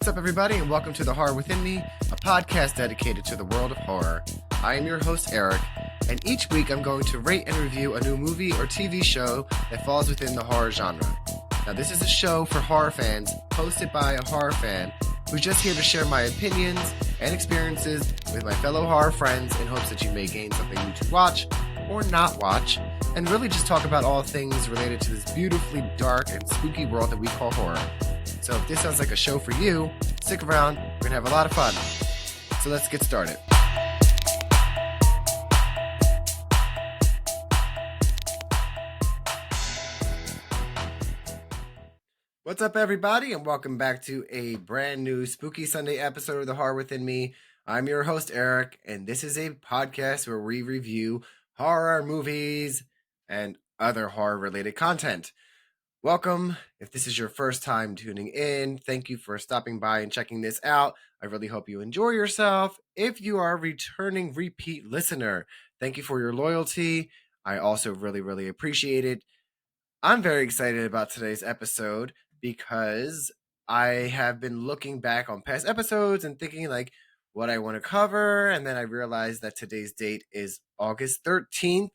What's up, everybody, and welcome to The Horror Within Me, a podcast dedicated to the world of horror. I am your host, Eric, and each week I'm going to rate and review a new movie or TV show that falls within the horror genre. Now, this is a show for horror fans, hosted by a horror fan, who's just here to share my opinions and experiences with my fellow horror friends in hopes that you may gain something new to watch or not watch, and really just talk about all things related to this beautifully dark and spooky world that we call horror. So if this sounds like a show for you, stick around, we're going to have a lot of fun. So let's get started. What's up, everybody, and welcome back to a brand new Spooky Sunday episode of The Horror Within Me. I'm your host, Eric, and this is a podcast where we review horror movies and other horror-related content. Welcome. If this is your first time tuning in, thank you for stopping by and checking this out. I really hope you enjoy yourself. If you are a returning repeat listener, thank you for your loyalty. I also really appreciate it. I'm very excited about today's episode because I have been looking back on past episodes and thinking like what I want to cover, and then I realized that today's date is August 13th.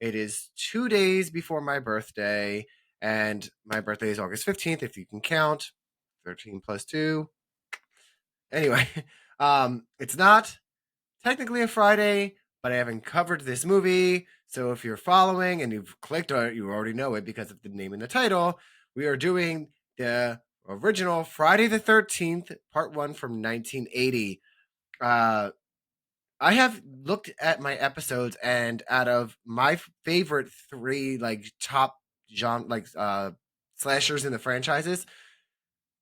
It is 2 days before my birthday. And my birthday is August 15th, if you can count. 13 plus 2. Anyway, it's not technically a Friday, but I haven't covered this movie. So if you're following and you've clicked on it, you already know it because of the name and the title. We are doing the original Friday the 13th, part 1 from 1980. I have looked at my episodes, and out of my favorite 3 top genre slashers in the franchises,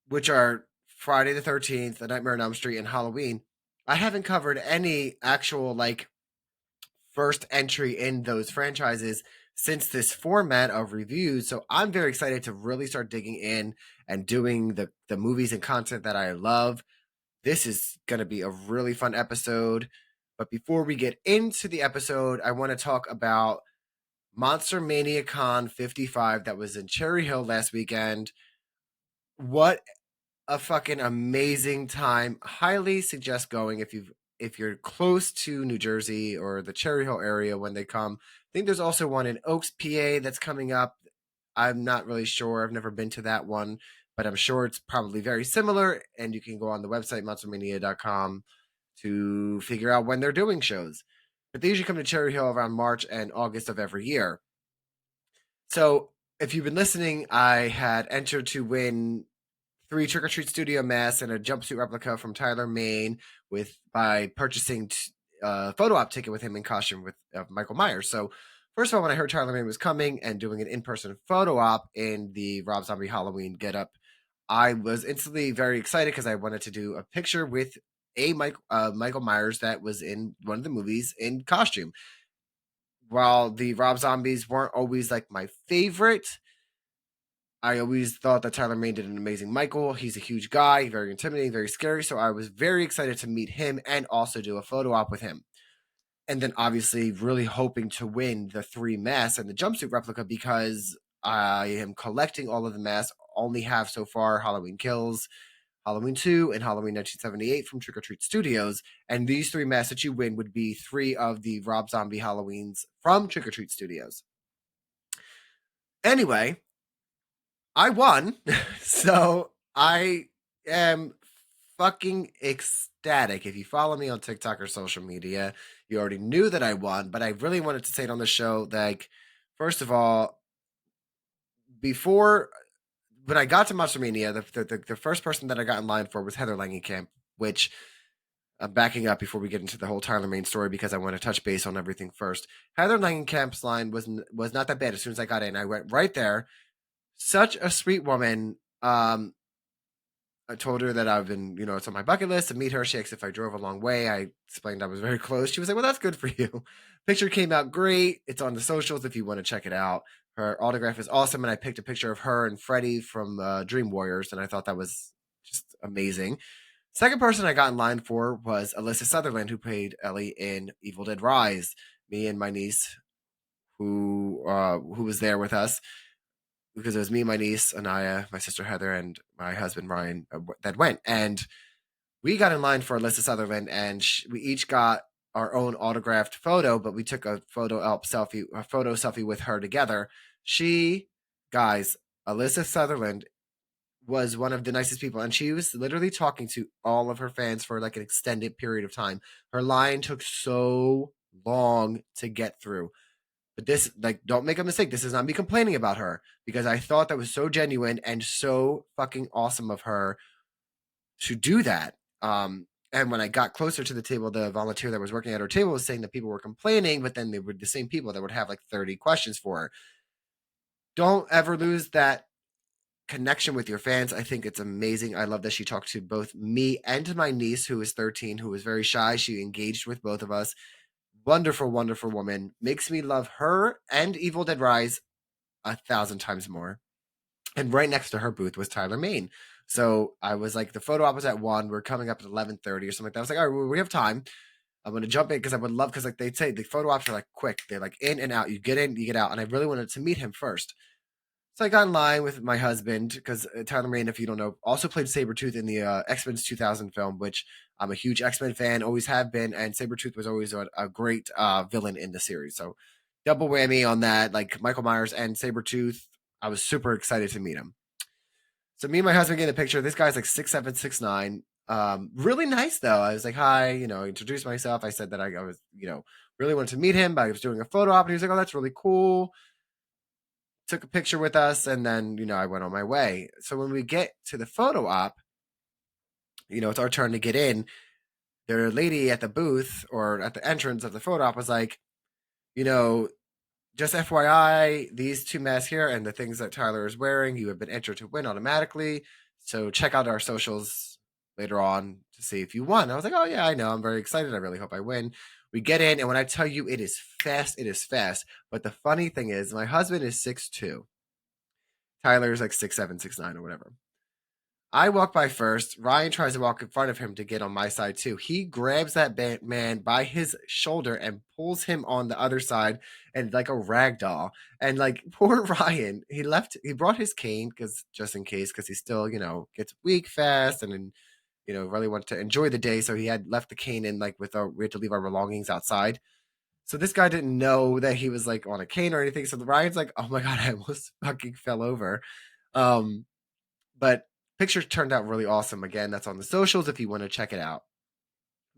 which are Friday the 13th, The Nightmare on Elm Street, and Halloween, I haven't covered any actual first entry in those franchises since this format of reviews. So I'm very excited to really start digging in and doing the movies and content that I love. This is going to be a really fun episode. But before we get into the episode, I want to talk about Monster Mania Con 55 that was in Cherry Hill last weekend. What a fucking amazing time. Highly suggest going if you're close to New Jersey or the Cherry Hill area when they come. I think there's also one in Oaks, PA that's coming up. I'm not really sure. I've never been to that one, but I'm sure it's probably very similar, and you can go on the website monstermania.com to figure out when they're doing shows. But they usually come to Cherry Hill around March and August of every year. So if you've been listening, I had entered to win 3 Trick or Treat Studio masks and a jumpsuit replica from Tyler Maine by purchasing a photo op ticket with him in costume with Michael Myers. So first of all, when I heard Tyler Maine was coming and doing an in-person photo op in the Rob Zombie Halloween getup, I was instantly very excited because I wanted to do a picture with a Michael Myers that was in one of the movies in costume. While the Rob Zombies weren't always my favorite, I always thought that Tyler Maine did an amazing Michael. He's a huge guy, very intimidating, very scary. So I was very excited to meet him and also do a photo op with him. And then obviously really hoping to win the 3 masks and the jumpsuit replica because I am collecting all of the masks. Only have so far Halloween Kills, Halloween 2, and Halloween 1978 from Trick or Treat Studios. And these 3 masks that you win would be 3 of the Rob Zombie Halloweens from Trick or Treat Studios. Anyway, I won, so I am fucking ecstatic. If you follow me on TikTok or social media, you already knew that I won, but I really wanted to say it on the show. First of all, when I got to Monster Mania, the first person that I got in line for was Heather Langenkamp, which I'm backing up before we get into the whole Tyler Maine story because I want to touch base on everything first. Heather Langenkamp's line was not that bad. As soon as I got in, I went right there. Such a sweet woman. I told her that I've been, it's on my bucket list to meet her. She asked if I drove a long way. I explained I was very close. She was like, well, that's good for you. Picture came out great. It's on the socials if you want to check it out. Her autograph is awesome, and I picked a picture of her and Freddie from Dream Warriors, and I thought that was just amazing. Second person I got in line for was Alyssa Sutherland, who played Ellie in Evil Dead Rise. Me and my niece, who was there with us, because it was me, my niece Anaya, my sister Heather, and my husband Ryan that went, and we got in line for Alyssa Sutherland, and we each got our own autographed photo, but we took a photo selfie with her together. She, guys, Alyssa Sutherland was one of the nicest people, and she was literally talking to all of her fans for like an extended period of time. Her line took so long to get through. But this, like, don't make a mistake. This is not me complaining about her, because I thought that was so genuine and so fucking awesome of her to do that. And when I got closer to the table, the volunteer that was working at her table was saying that people were complaining, but then they were the same people that would have like 30 questions for her. Don't ever lose that connection with your fans. I think it's amazing. I love that she talked to both me and my niece, who is 13, who was very shy. She engaged with both of us. Wonderful, wonderful woman. Makes me love her and Evil Dead Rise 1,000 times more. And right next to her booth was Tyler Main. So I was like, the photo op was at 1. We're coming up at 11:30 or something like that. I was like, all right, we have time. I'm going to jump in because I would love, because like they say, the photo ops are like quick. They're like in and out. You get in, you get out. And I really wanted to meet him first. So I got in line with my husband, because Tyler Main, if you don't know, also played Sabretooth in the X-Men 2000 film, which I'm a huge X-Men fan, always have been, and Sabretooth was always a great villain in the series. So double whammy on that, like Michael Myers and Sabretooth. I was super excited to meet him. So me and my husband get a picture. This guy's like 6'7", 6'9". Really nice though. I was like, hi, introduced myself. I said that I was, really wanted to meet him, but I was doing a photo op, and he was like, oh, that's really cool. Took a picture with us, and then, I went on my way. So when we get to the photo op, it's our turn to get in. The lady at the booth or at the entrance of the photo op was like, you know, just FYI, these two masks here and the things that Tyler is wearing, you have been entered to win automatically. So check out our socials later on to see if you won. I was like, oh yeah, I know. I'm very excited. I really hope I win. We get in, and when I tell you it is fast, it is fast. But the funny thing is, my husband is 6'2". Tyler's like 6'7", 6'9", or whatever. I walk by first. Ryan tries to walk in front of him to get on my side too. He grabs that man by his shoulder and pulls him on the other side, and like a rag doll. And like poor Ryan, he brought his cane, because just in case, because he still, gets weak fast, and then, really wanted to enjoy the day. So he had left the cane in, like we had to leave our belongings outside. So this guy didn't know that he was like on a cane or anything. So Ryan's like, oh my God, I almost fucking fell over. Um, but picture turned out really awesome. Again, that's on the socials if you want to check it out.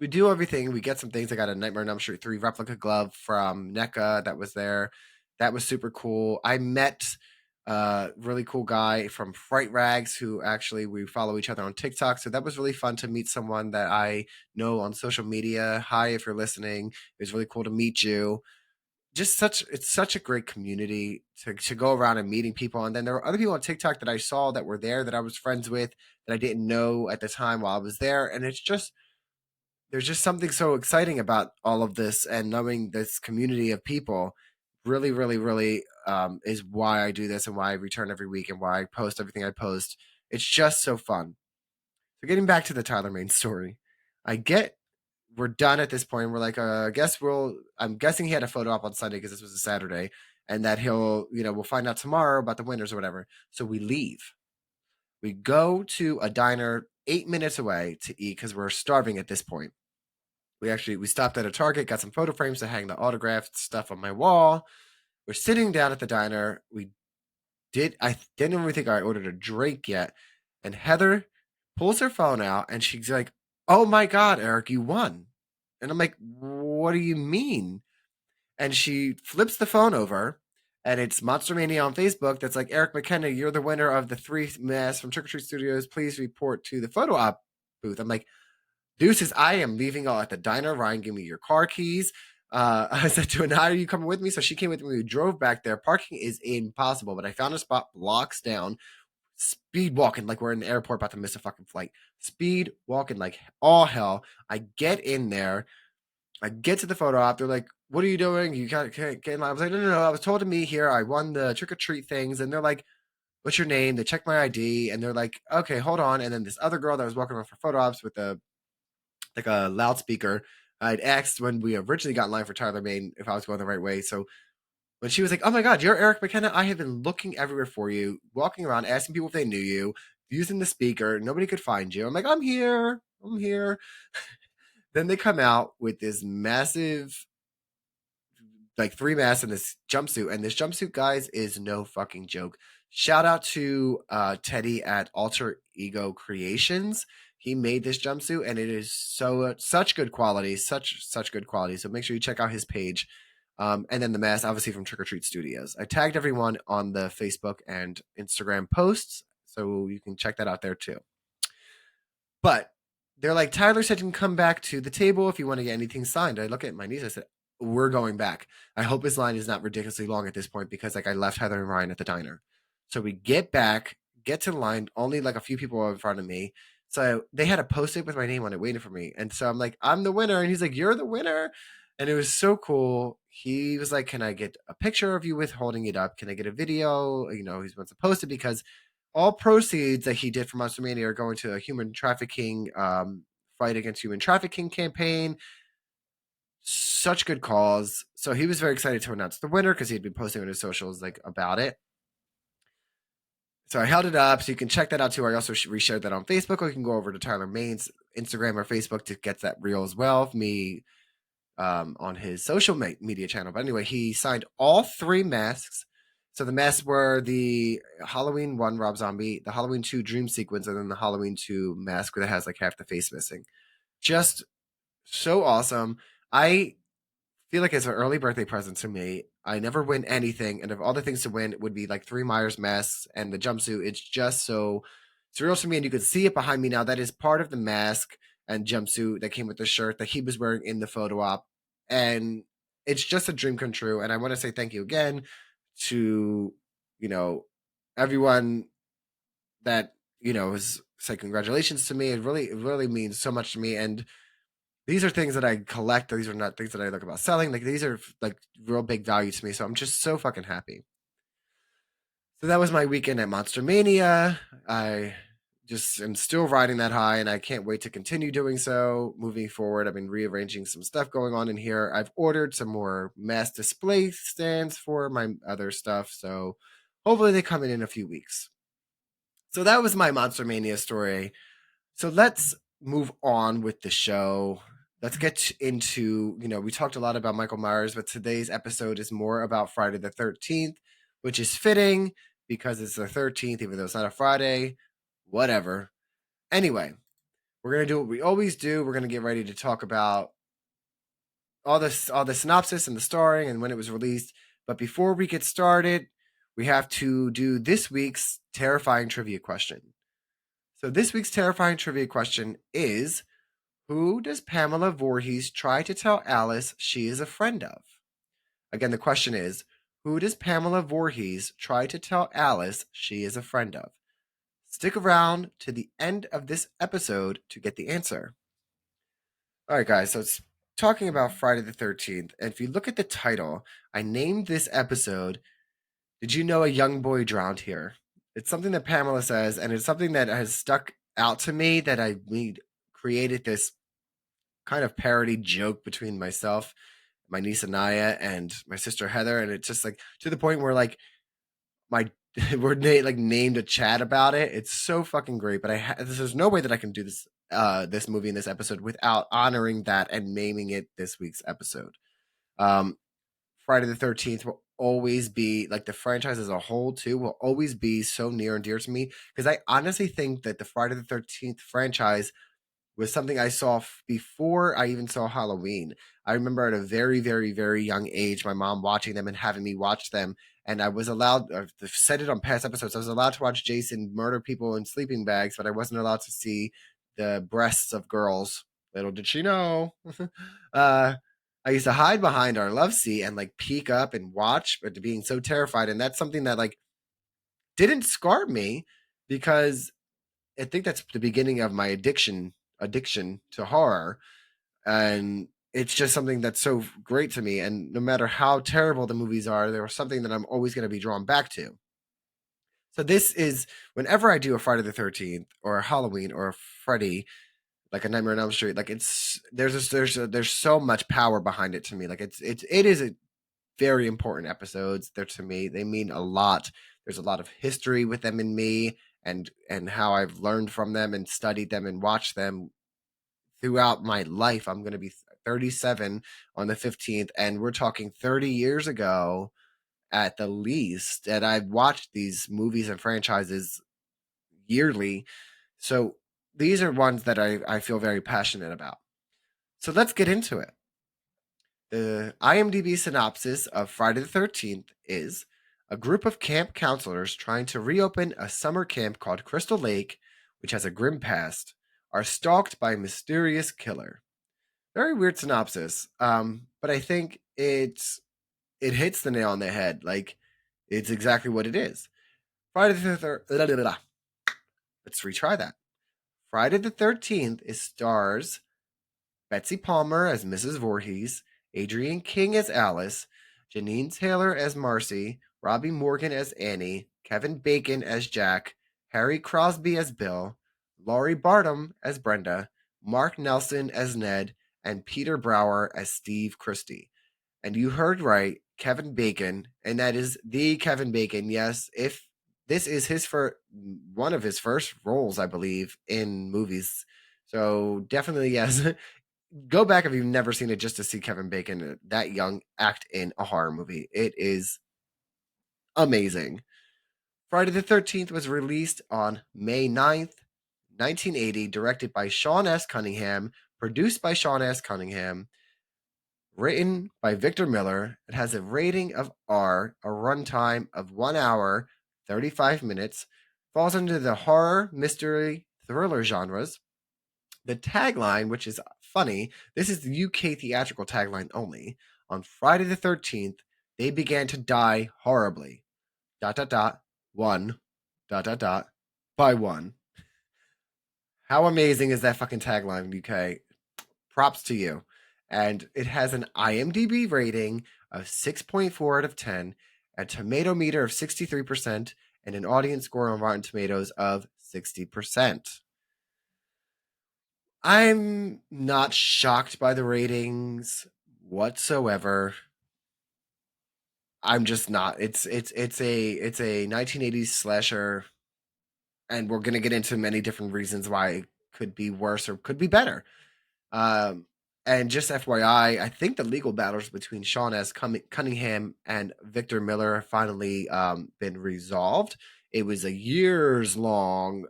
We do everything. We get some things. I got a Nightmare on Elm Street 3 replica glove from NECA that was there. That was super cool. I met a really cool guy from Fright Rags, who actually we follow each other on TikTok. So that was really fun to meet someone that I know on social media. Hi, if you're listening. It was really cool to meet you. It's such a great community to go around and meeting people. And then there were other people on TikTok that I saw that were there that I was friends with that I didn't know at the time while I was there. And there's just something so exciting about all of this, and knowing this community of people really, really, really is why I do this, and why I return every week, and why I post everything I post. It's just so fun. So getting back to the Tyler Main story, I get we're done at this point. We're like, I'm guessing he had a photo op on Sunday because this was a Saturday, and that we'll find out tomorrow about the winners or whatever. So we leave. We go to a diner 8 minutes away to eat because we're starving at this point. We stopped at a Target, got some photo frames to hang the autographed stuff on my wall. We're sitting down at the diner. I didn't even think I ordered a drink yet. And Heather pulls her phone out, and she's like, oh my God, Eric, you won. And I'm like, what do you mean? And she flips the phone over, and it's Monster Mania on Facebook that's like, Eric McKenna, you're the winner of the 3 masks from Trick or Treat Studios. Please report to the photo op booth. I'm like, deuces, I am leaving all at the diner. Ryan, give me your car keys. I said to her, how are you coming with me? So she came with me. We drove back there. Parking is impossible, but I found a spot blocks down. Speed walking like we're in the airport about to miss a fucking flight. Speed walking like all hell. I get in there. I get to the photo op. They're like, what are you doing? You can't get in line. I was like, no. I was told to meet here. I won the trick or treat things. And they're like, what's your name? They check my ID. And they're like, okay, hold on. And then this other girl that was walking around for photo ops with a loudspeaker, I'd asked when we originally got in line for Tyler Main if I was going the right way. So when she was like, "Oh my God, you're Eric McKenna. I have been looking everywhere for you, walking around, asking people if they knew you, using the speaker. Nobody could find you." I'm like, "I'm here. I'm here." Then they come out with this massive, like 3 masks in this jumpsuit, and this jumpsuit, guys, is no fucking joke. Shout out to Teddy at Alter Ego Creations. He made this jumpsuit, and it is such good quality, such good quality. So make sure you check out his page. And then the mask, obviously from Trick or Treat Studios. I tagged everyone on the Facebook and Instagram posts, so you can check that out there too. But they're like, Tyler said you can come back to the table if you want to get anything signed. I look at my niece. I said, we're going back. I hope his line is not ridiculously long at this point because like I left Heather and Ryan at the diner. So we get back, get to the line. Only like a few people were in front of me. So they had a post-it with my name on it waiting for me. And so I'm like, I'm the winner. And he's like, you're the winner. And it was so cool. He was like, can I get a picture of you with holding it up? Can I get a video? You know, he wants to post it because all proceeds that he did from Monster Mania are going to a human trafficking fight against human trafficking campaign. Such good cause. So he was very excited to announce the winner because he'd been posting on his socials like about it. So I held it up, so you can check that out too. I also reshared that on Facebook, or you can go over to Tyler Main's Instagram or Facebook to get that reel as well of me on his social media channel. But anyway, he signed all 3 masks. So the masks were the Halloween 1 Rob Zombie, the Halloween 2 Dream Sequence, and then the Halloween 2 mask that has like half the face missing. Just so awesome. I feel like it's an early birthday present to me. I never win anything, and of all the things to win, it would be like 3 Myers masks and the jumpsuit. It's just so surreal to me, and you can see it behind me now. That is part of the mask and jumpsuit that came with the shirt that he was wearing in the photo op, and it's just a dream come true. And I want to say thank you again to you know everyone that has said congratulations to me. It really means so much to me, and these are things that I collect. These are not things that I look about selling. Like these are like real big value to me. So I'm just so fucking happy. So that was my weekend at Monster Mania. I just am still riding that high and I can't wait to continue doing so moving forward. I've been rearranging some stuff going on in here. I've ordered some more mass display stands for my other stuff. So hopefully they come in a few weeks. So that was my Monster Mania story. So let's move on with the show. Let's get into, we talked a lot about Michael Myers, but today's episode is more about Friday the 13th, which is fitting because it's the 13th, even though it's not a Friday. Whatever. Anyway, we're going to do what we always do. We're going to get ready to talk about all the synopsis and the starring and when it was released. But before we get started, we have to do this week's terrifying trivia question. So this week's terrifying trivia question is, who does Pamela Voorhees try to tell Alice she is a friend of? Again, the question is, who does Pamela Voorhees try to tell Alice she is a friend of? Stick around to the end of this episode to get the answer. All right, guys, so it's talking about Friday the 13th. And if you look at the title, I named this episode, Did You Know a Young Boy Drowned Here? It's something that Pamela says, and it's something that has stuck out to me that we created this kind of parody joke between myself, my niece Anaya, and my sister Heather, and it's just like to the point where like my we're like named a chat about it. It's so fucking great, but there's no way that I can do this movie in this episode without honoring that and naming it this week's episode. Um, Friday the 13th will always be like the franchise as a whole too will always be so near and dear to me because I honestly think that the Friday the 13th franchise was something I saw before I even saw Halloween. I remember at a very, very, very young age, my mom watching them and having me watch them. And I was allowed, I've said it on past episodes, I was allowed to watch Jason murder people in sleeping bags, but I wasn't allowed to see the breasts of girls. Little did she know. I used to hide behind our love seat and like peek up and watch, but being so terrified. And that's something that like didn't scar me because I think that's the beginning of my addiction to horror, and it's just something that's so great to me. And no matter how terrible the movies are, there was something that I'm always going to be drawn back to. So this is whenever I do a Friday the 13th or a Halloween or a Freddy, like a Nightmare on Elm Street, like there's so much power behind it to me. Like it is a very important episodes. They're to me, they mean a lot. There's a lot of history with them in me, and how I've learned from them and studied them and watched them throughout my life. I'm going to be 37 on the 15th, and we're talking 30 years ago at the least. And I've watched these movies and franchises yearly. So these are ones that I feel very passionate about. So let's get into it. The IMDb synopsis of Friday the 13th is a group of camp counselors trying to reopen a summer camp called Crystal Lake, which has a grim past, are stalked by a mysterious killer. Very weird synopsis, but I think it hits the nail on the head. Like, it's exactly what it is. Friday the 13th. Let's retry that. Friday the 13th is stars Betsy Palmer as Mrs. Voorhees, Adrienne King as Alice, Janine Taylor as Marcy, Robbie Morgan as Annie, Kevin Bacon as Jack, Harry Crosby as Bill, Laurie Bartum as Brenda, Mark Nelson as Ned, and Peter Brower as Steve Christie. And you heard right, Kevin Bacon, and that is the Kevin Bacon. Yes, if this is his first, one of his first roles, I believe, in movies. So definitely yes. Go back if you've never seen it just to see Kevin Bacon that young act in a horror movie. It is amazing. Friday the 13th was released on May 9th, 1980, directed by Sean S. Cunningham, produced by Sean S. Cunningham, written by Victor Miller. It has a rating of R, a runtime of 1 hour, 35 minutes, falls under the horror, mystery, thriller genres. The tagline, which is funny, this is the UK theatrical tagline only. On Friday the 13th, they began to die horribly. ... One. ... By one. How amazing is that fucking tagline, UK? Props to you. And it has an IMDb rating of 6.4 out of 10, a tomato meter of 63%, and an audience score on Rotten Tomatoes of 60%. I'm not shocked by the ratings whatsoever. I'm just not. It's a 1980s slasher, and we're gonna get into many different reasons why it could be worse or could be better. Um, and just FYI, I think the legal battles between Sean S. Cunningham and Victor Miller have finally been resolved. It was a years long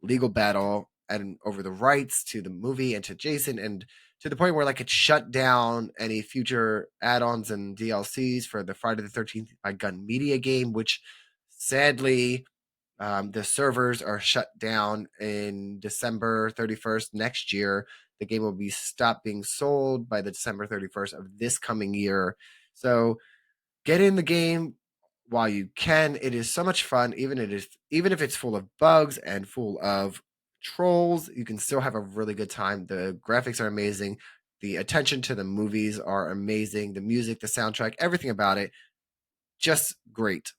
legal battle and over the rights to the movie and to Jason, and to the point where like it shut down any future add-ons and DLCs for the Friday the 13th by Gun Media game, which sadly the servers are shut down in December 31st next year. The game will be stopped being sold by the December 31st of this coming year. So get in the game while you can. It is so much fun, even if it's full of bugs and full of trolls. You can still have a really good time. The graphics are amazing. The attention to the movies are amazing. The music, the soundtrack, everything about it, just great.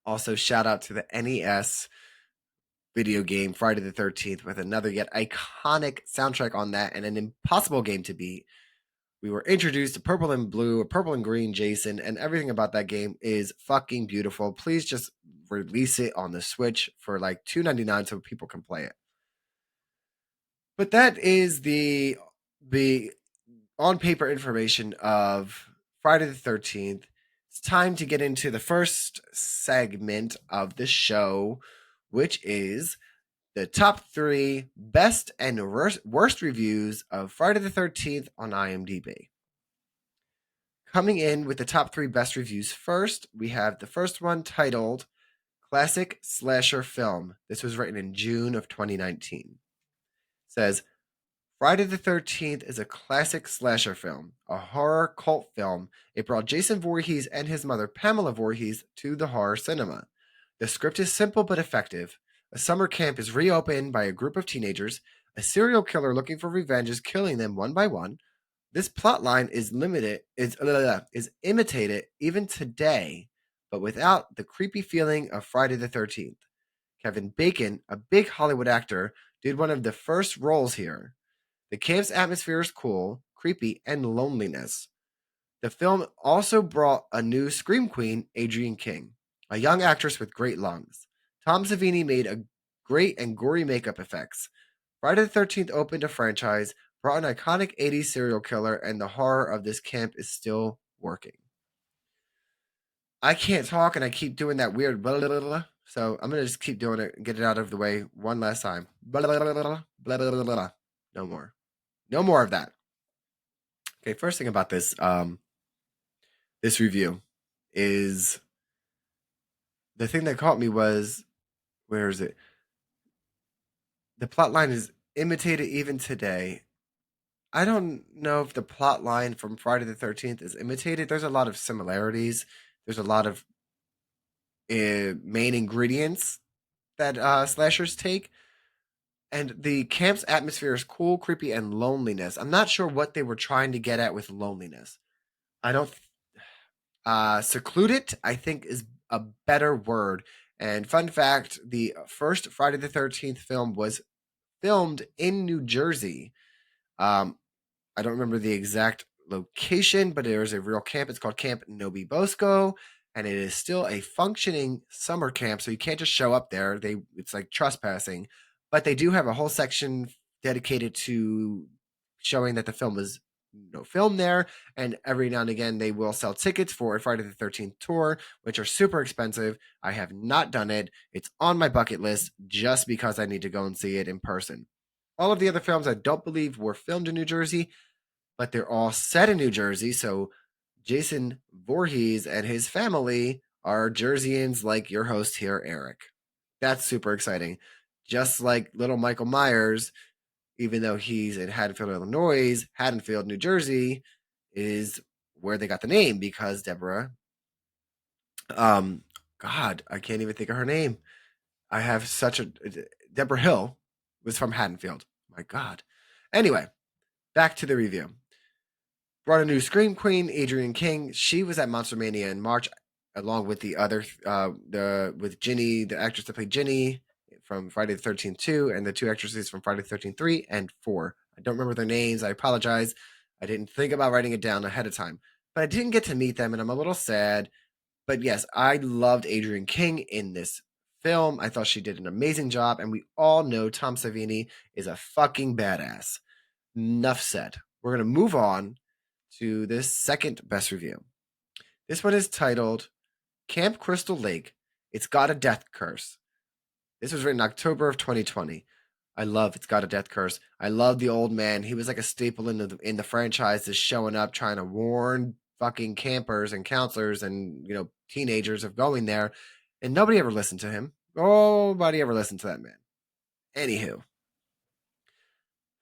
Also, shout out to the NES video game Friday the 13th with another yet iconic soundtrack on that and an impossible game to beat. We were introduced to purple and blue, purple and green Jason, and everything about that game is fucking beautiful. Please just release it on the Switch for like $2.99 so people can play it. But that is the on paper information of Friday the 13th. It's time to get into the first segment of the show, which is the top 3 best and worst reviews of Friday the 13th on IMDb. Coming in with the top 3 best reviews first, we have the first one titled Classic Slasher Film. This was written in June of 2019. It says, Friday the 13th is a classic slasher film, a horror cult film. It brought Jason Voorhees and his mother, Pamela Voorhees, to the horror cinema. The script is simple but effective. A summer camp is reopened by a group of teenagers. A serial killer looking for revenge is killing them one by one. This plotline is imitated even today, but without the creepy feeling of Friday the 13th. Kevin Bacon, a big Hollywood actor, did one of the first roles here. The camp's atmosphere is cool, creepy, and loneliness. The film also brought a new scream queen, Adrienne King, a young actress with great lungs. Tom Savini made a great and gory makeup effects. Friday the 13th opened a franchise, brought an iconic 80s serial killer, and the horror of this camp is still working. I can't talk and I keep doing that weird blah, blah, blah, blah. So I'm going to just keep doing it and get it out of the way one last time. Blah, blah, blah, blah, blah, blah, blah. No more. No more of that. Okay, first thing about this review is the thing that caught me was, where is it? The plot line is imitated even today. I don't know if the plot line from Friday the 13th is imitated. There's a lot of similarities. There's a lot of main ingredients that slashers take. And the camp's atmosphere is cool, creepy, and loneliness. I'm not sure what they were trying to get at with loneliness. I don't. Secluded, I think, is a better word. And fun fact: the first Friday the 13th film was filmed in New Jersey. Um, I don't remember the exact location, but there is a real camp. It's called Camp Nobi Bosco, and it is still a functioning summer camp. So you can't just show up there. It's like trespassing, but they do have a whole section dedicated to showing that the film was filmed there. And every now and again, they will sell tickets for a Friday the 13th tour, which are super expensive. I have not done it. It's on my bucket list just because I need to go and see it in person. All of the other films I don't believe were filmed in New Jersey, but they're all set in New Jersey. So Jason Voorhees and his family are Jerseyans like your host here, Eric. That's super exciting. Just like little Michael Myers, even though he's in Haddonfield, Illinois, Haddonfield, New Jersey is where they got the name because Deborah, God, I can't even think of her name. I have such a Deborah Hill was from Haddonfield. My God. Anyway, back to the review. Brought a new Scream Queen, Adrienne King. She was at Monster Mania in March, along with the other, with Ginny, the actress that played Ginny from Friday the 13th 2, and the two actresses from Friday the 13th 3 and 4. I don't remember their names. I apologize. I didn't think about writing it down ahead of time, but I didn't get to meet them, and I'm a little sad. But yes, I loved Adrienne King in this film. I thought she did an amazing job, and we all know Tom Savini is a fucking badass. Enough said. We're going to move on to this second best review. This one is titled Camp Crystal Lake. It's Got a Death Curse. This was written in October of 2020. I love It's Got a Death Curse. I love the old man. He was like a staple in the franchise, just showing up, trying to warn fucking campers and counselors and teenagers of going there, and nobody ever listened to him. Nobody ever listened to that man. Anywho,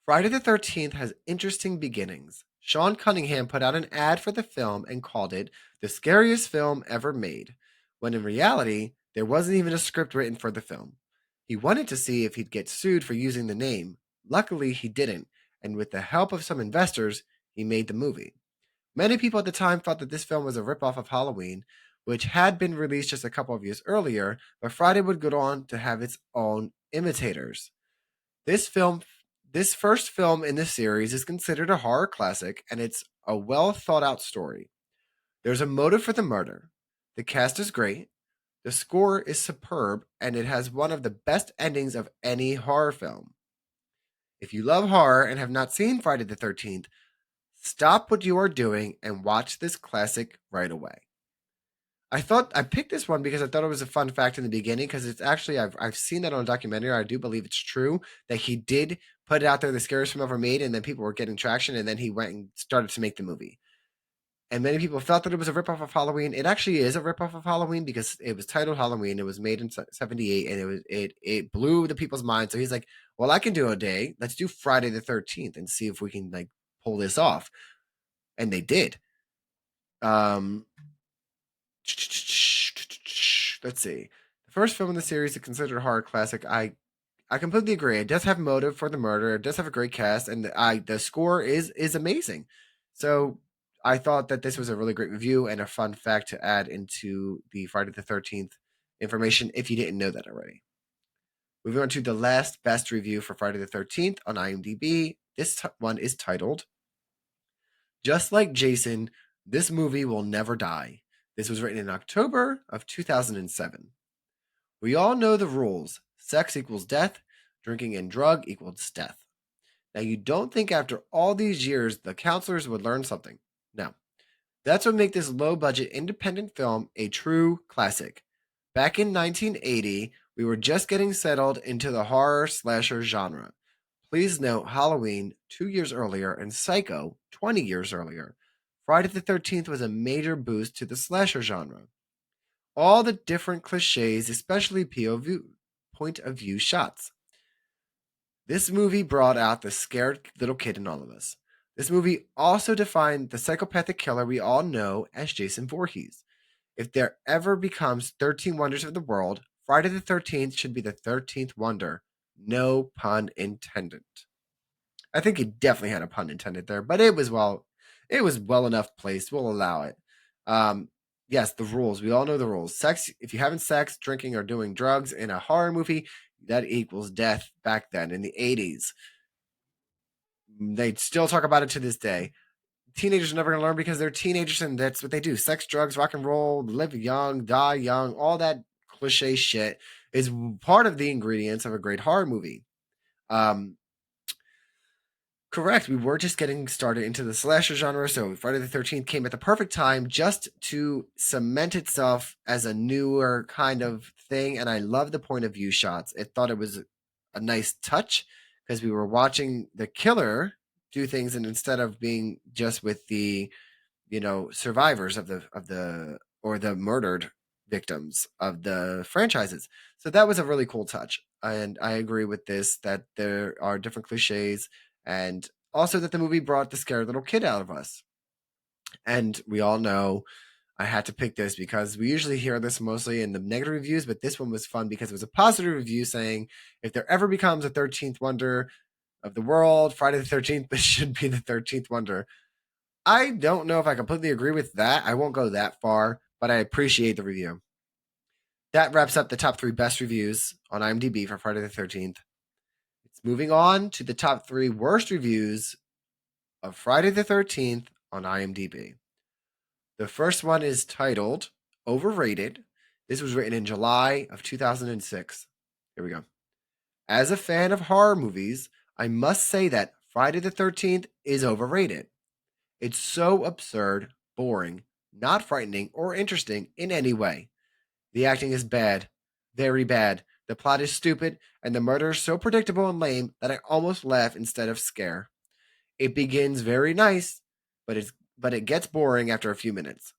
Friday the 13th has interesting beginnings. Sean Cunningham put out an ad for the film and called it the scariest film ever made, when in reality, there wasn't even a script written for the film. He wanted to see if he'd get sued for using the name. Luckily, he didn't, and with the help of some investors, he made the movie. Many people at the time thought that this film was a ripoff of Halloween, which had been released just a couple of years earlier, but Friday would go on to have its own imitators. This first film in this series is considered a horror classic, and it's a well thought out story. There's a motive for the murder. The cast is great. The score is superb, and it has one of the best endings of any horror film. If you love horror and have not seen Friday the 13th, stop what you are doing and watch this classic right away. I picked this one because I thought it was a fun fact in the beginning, because it's actually I've seen that on a documentary. I do believe it's true that he did put it out there, the scariest film ever made, and then people were getting traction, and then he went and started to make the movie. And many people felt that it was a ripoff of Halloween. It actually is a ripoff of Halloween because it was titled Halloween. It was made in '78, and it blew the people's minds. So he's like, "Well, I can do a day. Let's do Friday the 13th and see if we can pull this off." And they did. Um, let's see. The first film in the series is considered a horror classic. I completely agree. It does have motive for the murder. It does have a great cast, and the score is amazing. So I thought that this was a really great review and a fun fact to add into the Friday the 13th information if you didn't know that already. Moving on to the last best review for Friday the 13th on IMDb. This one is titled Just Like Jason, This movie will never die. This was written in October of 2007. We all know the rules. Sex equals death, drinking and drug equals death. Now, you don't think after all these years the counselors would learn something. No. That's what makes this low budget independent film a true classic. Back in 1980, we were just getting settled into the horror slasher genre. Please note Halloween 2 years earlier and Psycho 20 years earlier. Friday the 13th was a major boost to the slasher genre. All the different cliches, especially POV, point of view shots. This movie brought out the scared little kid in all of us. This movie also defined the psychopathic killer we all know as Jason Voorhees. If there ever becomes 13 Wonders of the World, Friday the 13th should be the 13th Wonder. No pun intended. I think he definitely had a pun intended there, but it was well enough placed. We'll allow it. Yes, the rules. We all know the rules. Sex, if you haven't sex, drinking, or doing drugs in a horror movie, that equals death back then in the 80s. They still talk about it to this day. Teenagers are never going to learn because they're teenagers and that's what they do. Sex, drugs, rock and roll, live young, die young, all that cliche shit is part of the ingredients of a great horror movie. Correct. We were just getting started into the slasher genre, so Friday the 13th came at the perfect time just to cement itself as a newer kind of thing. And I love the point of view shots. I thought it was a nice touch because we were watching the killer do things, and instead of being just with the survivors of the or the murdered victims of the franchises. So that was a really cool touch. And I agree with this that there are different cliches and also that the movie brought the scared little kid out of us. And we all know I had to pick this because we usually hear this mostly in the negative reviews, but this one was fun because it was a positive review saying if there ever becomes a 13th wonder of the world, Friday the 13th, this should be the 13th wonder. I don't know if I completely agree with that. I won't go that far, but I appreciate the review. That wraps up the top 3 best reviews on IMDb for Friday the 13th. It's moving on to the top 3 worst reviews of Friday the 13th on IMDb. The first one is titled Overrated. This was written in July of 2006. Here we go. As a fan of horror movies, I must say that Friday the 13th is overrated. It's so absurd, boring, not frightening, or interesting in any way. The acting is bad, very bad. The plot is stupid, and the murder is so predictable and lame that I almost laugh instead of scare. It begins very nice, but it gets boring after a few minutes.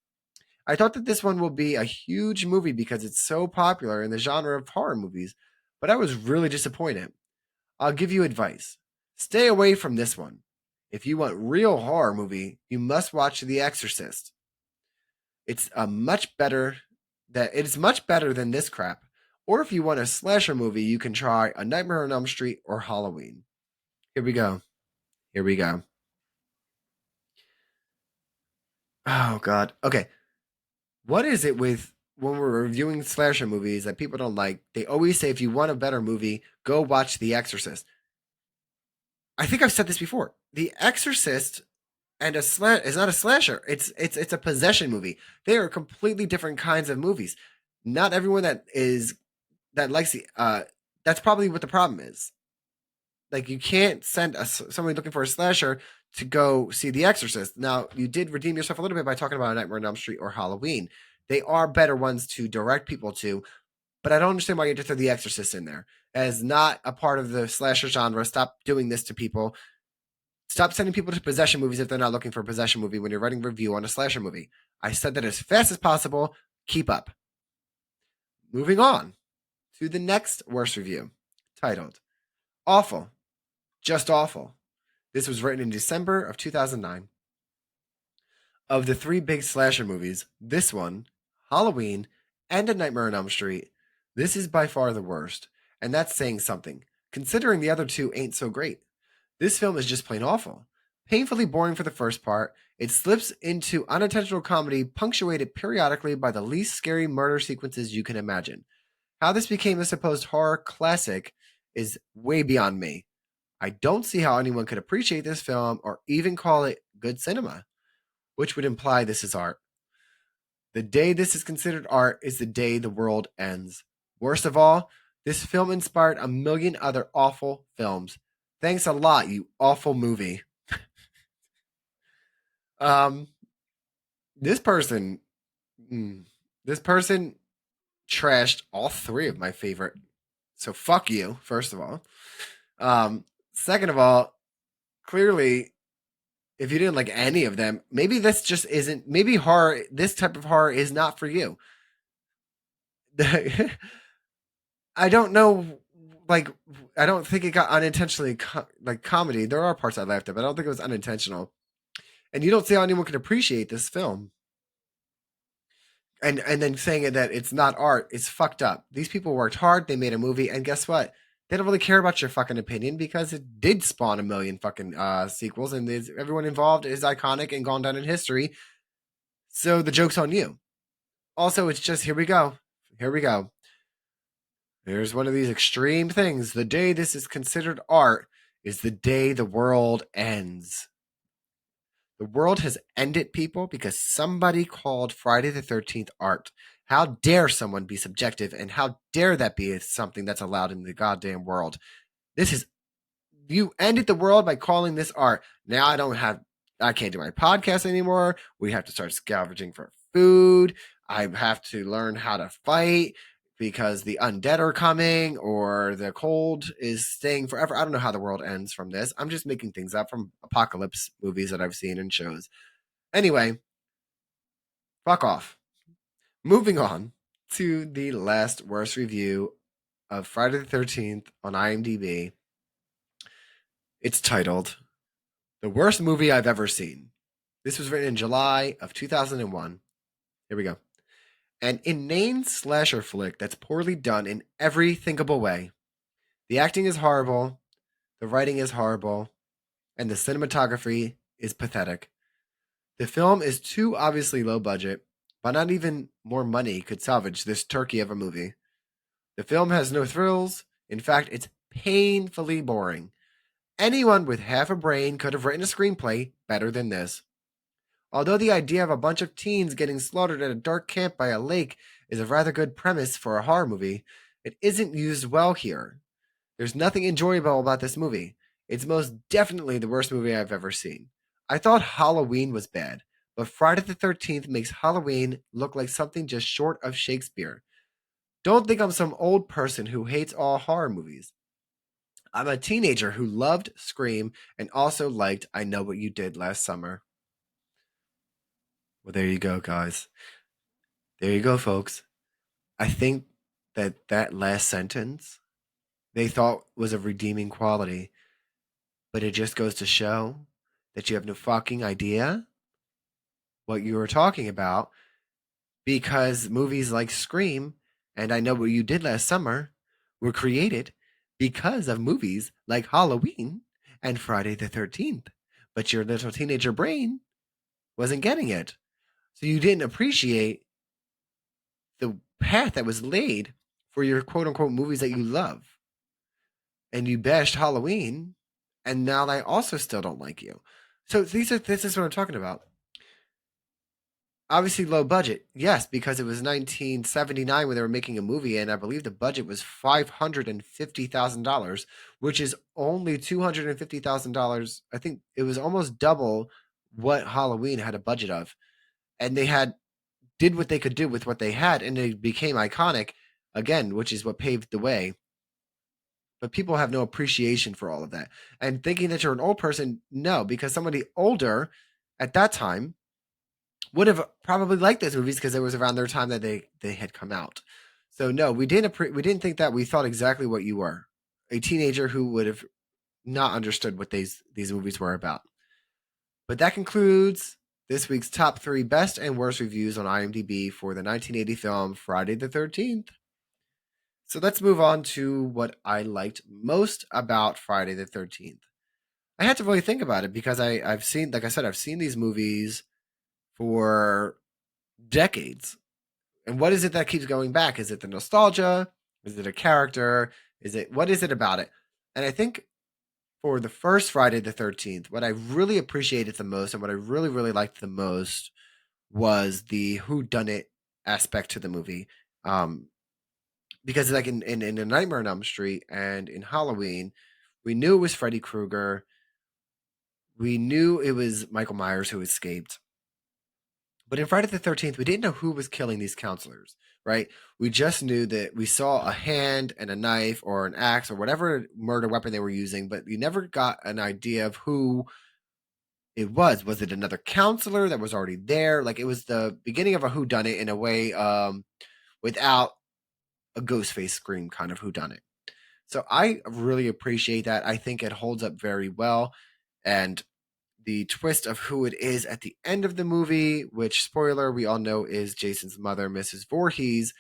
I thought that this one will be a huge movie because it's so popular in the genre of horror movies, but I was really disappointed. I'll give you advice. Stay away from this one. If you want real horror movie, you must watch The Exorcist. It's much better than this crap. Or if you want a slasher movie, you can try A Nightmare on Elm Street or Halloween. Here we go. Here we go. Oh god. Okay. What is it with when we're reviewing slasher movies that people don't like? They always say if you want a better movie, go watch The Exorcist. I think I've said this before. The Exorcist and is not a slasher. It's a possession movie. They are completely different kinds of movies. Not everyone that likes the that's probably what the problem is. Like you can't send somebody looking for a slasher to go see The Exorcist. Now you did redeem yourself a little bit by talking about Nightmare on Elm Street or Halloween. They are better ones to direct people to, but I don't understand why you just throw The Exorcist in there as not a part of the slasher genre. Stop doing this to people. Stop sending people to possession movies if they're not looking for a possession movie when you're writing a review on a slasher movie. I said that as fast as possible. Keep up. Moving on to the next worst review, titled Awful. Just Awful. This was written in December of 2009. Of the 3 big slasher movies, this one, Halloween, and A Nightmare on Elm Street, this is by far the worst. And that's saying something, considering the other 2 ain't so great. This film is just plain awful. Painfully boring for the first part, it slips into unintentional comedy punctuated periodically by the least scary murder sequences you can imagine. How this became a supposed horror classic is way beyond me. I don't see how anyone could appreciate this film or even call it good cinema. which would imply this is art. The day this is considered art is the day the world ends. Worst of all, this film inspired a million other awful films. Thanks a lot, you awful movie. Um, this person, mm, this person trashed all three of my favorite. So fuck you, first of all. Second of all, clearly, if you didn't like any of them, maybe this just isn't. Maybe horror, this type of horror, is not for you. I don't know. Like, I don't think it got unintentionally like comedy. There are parts I laughed at, but I don't think it was unintentional. And you don't see how anyone can appreciate this film. And then saying that it's not art, it's fucked up. These people worked hard, they made a movie, and guess what? They don't really care about your fucking opinion because it did spawn a million fucking sequels, and everyone involved is iconic and gone down in history. So the joke's on you. Also, it's just here we go. Here we go. Here's one of these extreme things. The day this is considered art is the day the world ends. The world has ended, people, because somebody called Friday the 13th art. How dare someone be subjective, and how dare that be something that's allowed in the goddamn world? This is, you ended the world by calling this art. Now I can't do my podcast anymore. We have to start scavenging for food. I have to learn how to fight because the undead are coming or the cold is staying forever. I don't know how the world ends from this. I'm just making things up from apocalypse movies that I've seen and shows. Anyway, fuck off. Moving on to the last worst review of Friday the 13th on IMDb. It's titled The Worst Movie I've Ever Seen. This was written in July of 2001. Here we go. An inane slasher flick that's poorly done in every thinkable way. The acting is horrible, the writing is horrible, and the cinematography is pathetic. The film is too obviously low budget, but not even more money could salvage this turkey of a movie. The film has no thrills. In fact, it's painfully boring. Anyone with half a brain could have written a screenplay better than this. Although the idea of a bunch of teens getting slaughtered at a dark camp by a lake is a rather good premise for a horror movie, it isn't used well here. There's nothing enjoyable about this movie. It's most definitely the worst movie I've ever seen. I thought Halloween was bad, but Friday the 13th makes Halloween look like something just short of Shakespeare. Don't think I'm some old person who hates all horror movies. I'm a teenager who loved Scream and also liked I Know What You Did Last Summer. Well, there you go, guys. There you go, folks. I think that last sentence they thought was a redeeming quality, but it just goes to show that you have no fucking idea what you were talking about because movies like Scream and I Know What You Did Last Summer were created because of movies like Halloween and Friday the 13th. But your little teenager brain wasn't getting it. So you didn't appreciate the path that was laid for your quote unquote movies that you love. And you bashed Halloween, and now I also still don't like you. So this is what I'm talking about. Obviously low budget. Yes, because it was 1979 when they were making a movie, and I believe the budget was $550,000, which is only $250,000. I think it was almost double what Halloween had a budget of. And they did what they could do with what they had, and they became iconic again, which is what paved the way. But people have no appreciation for all of that. And thinking that you're an old person, no, because somebody older at that time would have probably liked those movies because it was around their time that they had come out. So no, we didn't think that. We thought exactly what you were, a teenager who would have not understood what these movies were about. But that concludes this week's top 3 best and worst reviews on IMDb for the 1980 film Friday the 13th. So let's move on to what I liked most about Friday the 13th. I had to really think about it because I've seen, like I said, I've seen these movies for decades. And what is it that keeps going back? Is it the nostalgia? Is it a character? What is it about it? And I think for the first Friday the 13th, what I really appreciated the most and what I really, really liked the most was the who done it aspect to the movie. Um, because like in A Nightmare on Elm Street and in Halloween, we knew it was Freddy Krueger. We knew it was Michael Myers who escaped. But in Friday the 13th, we didn't know who was killing these counselors, right? We just knew that we saw a hand and a knife or an axe or whatever murder weapon they were using, but we never got an idea of who it was. Was it another counselor that was already there? Like it was the beginning of a whodunit in a way, without a ghost face scream kind of whodunit. So I really appreciate that. I think it holds up very well. And the twist of who it is at the end of the movie, which spoiler, we all know is Jason's mother, Mrs. Voorhees,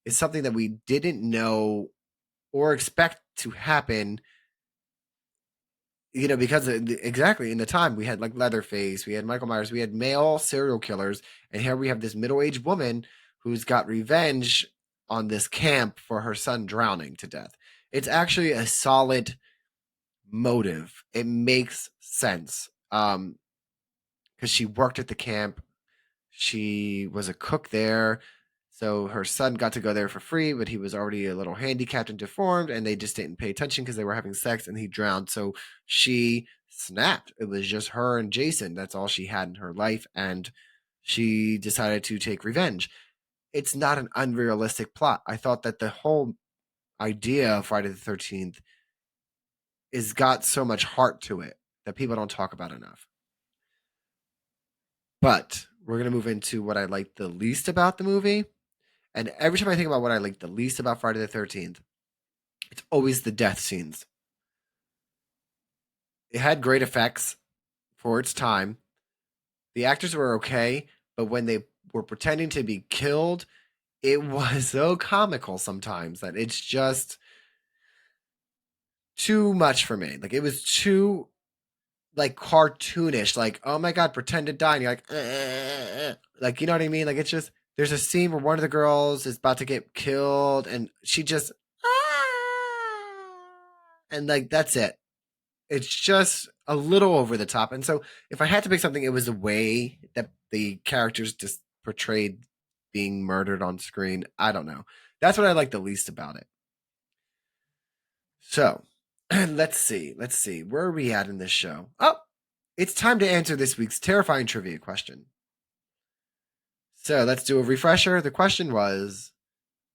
is something that we didn't know or expect to happen. Because exactly in the time we had like Leatherface, we had Michael Myers, we had male serial killers, and here we have this middle-aged woman who's got revenge on this camp for her son drowning to death. It's actually a solid motive. It makes sense. Because she worked at the camp. She was a cook there. So her son got to go there for free, but he was already a little handicapped and deformed, and they just didn't pay attention because they were having sex and he drowned. So she snapped. It was just her and Jason. That's all she had in her life. And she decided to take revenge. It's not an unrealistic plot. I thought that the whole idea of Friday the 13th is got so much heart to it that people don't talk about enough. But we're going to move into what I like the least about the movie. And every time I think about what I like the least about Friday the 13th, it's always the death scenes. It had great effects for its time. The actors were okay, but when they were pretending to be killed, it was so comical sometimes that it's just too much for me. Like it was too like cartoonish. Like, oh my god, pretend to die, and you're like, like you know what I mean? Like it's just there's a scene where one of the girls is about to get killed, and she just and like that's it. It's just a little over the top. And so if I had to pick something, it was the way that the characters just portrayed being murdered on screen. I don't know. That's what I like the least about it. So let's see. Let's see. Where are we at in this show? Oh, it's time to answer this week's terrifying trivia question. So let's do a refresher. The question was,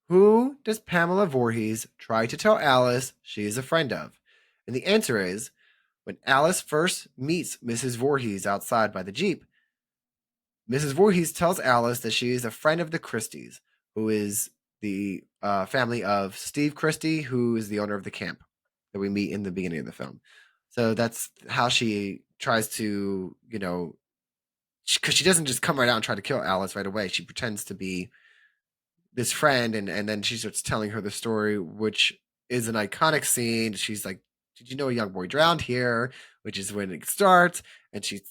who does Pamela Voorhees try to tell Alice she is a friend of? And the answer is, when Alice first meets Mrs. Voorhees outside by the Jeep, Mrs. Voorhees tells Alice that she is a friend of the Christies, who is the family of Steve Christie, who is the owner of the camp that we meet in the beginning of the film. So that's how she tries to, because she doesn't just come right out and try to kill Alice right away. She pretends to be this friend, and then she starts telling her the story, which is an iconic scene. She's like, "Did you know a young boy drowned here?" Which is when it starts, and she's,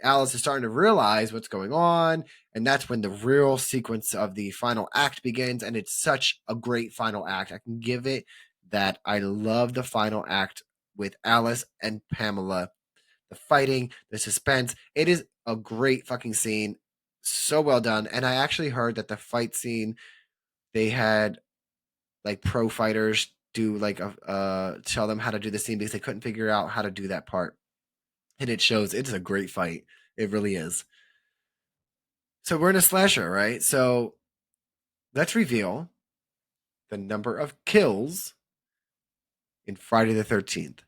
Alice is starting to realize what's going on, and that's when the real sequence of the final act begins. And it's such a great final act. I can give it that. I love the final act with Alice and Pamela, the fighting, the suspense. It is a great fucking scene. So well done. And I actually heard that the fight scene, they had like pro fighters do like tell them how to do the scene because they couldn't figure out how to do that part. And it shows it's a great fight. It really is. So we're in a slasher, right? So let's reveal the number of kills in Friday the 13th.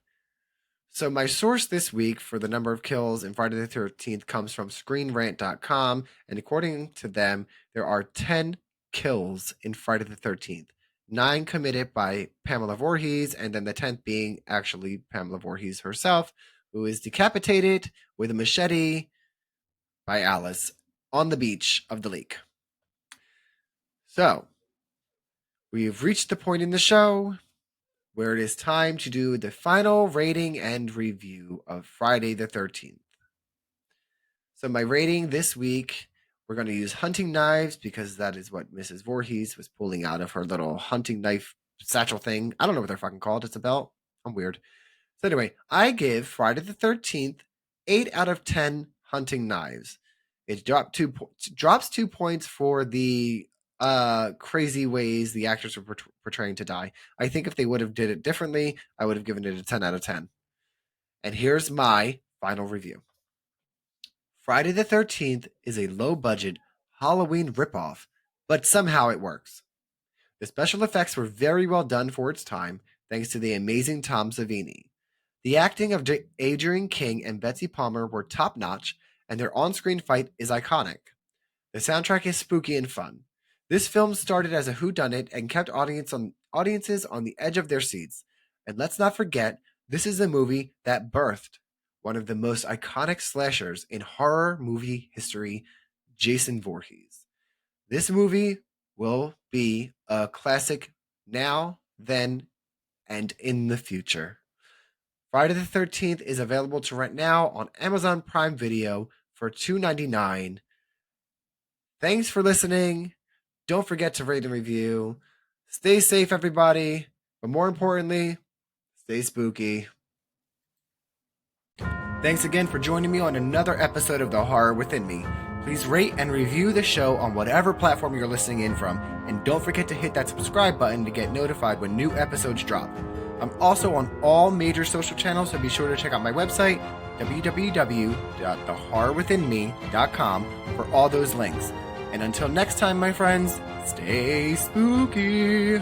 So my source this week for the number of kills in Friday the 13th comes from ScreenRant.com, and according to them, there are 10 kills in Friday the 13th. 9 committed by Pamela Voorhees, and then the 10th being actually Pamela Voorhees herself, who is decapitated with a machete by Alice on the beach of the lake. So, we've reached the point in the show where it is time to do the final rating and review of Friday the 13th. So, my rating this week, we're going to use hunting knives because that is what Mrs. Voorhees was pulling out of her little hunting knife satchel thing. I don't know what they're fucking called. It's a belt. I'm weird. So anyway, I give Friday the 13th 8 out of 10 hunting knives. It drops 2 points for the crazy ways the actors were portraying to die. I think if they would have did it differently, I would have given it a 10 out of 10. And here's my final review. Friday the 13th is a low-budget Halloween ripoff, but somehow it works. The special effects were very well done for its time, thanks to the amazing Tom Savini. The acting of Adrienne King and Betsy Palmer were top-notch, and their on-screen fight is iconic. The soundtrack is spooky and fun. This film started as a whodunit and kept audiences on the edge of their seats. And let's not forget, this is a movie that birthed one of the most iconic slashers in horror movie history, Jason Voorhees. This movie will be a classic now, then, and in the future. Friday the 13th is available to rent now on Amazon Prime Video for $2.99. Thanks for listening. Don't forget to rate and review. Stay safe, everybody. But more importantly, stay spooky. Thanks again for joining me on another episode of The Horror Within Me. Please rate and review the show on whatever platform you're listening in from. And don't forget to hit that subscribe button to get notified when new episodes drop. I'm also on all major social channels, so be sure to check out my website, www.thehorrorwithinme.com, for all those links. And until next time, my friends, stay spooky.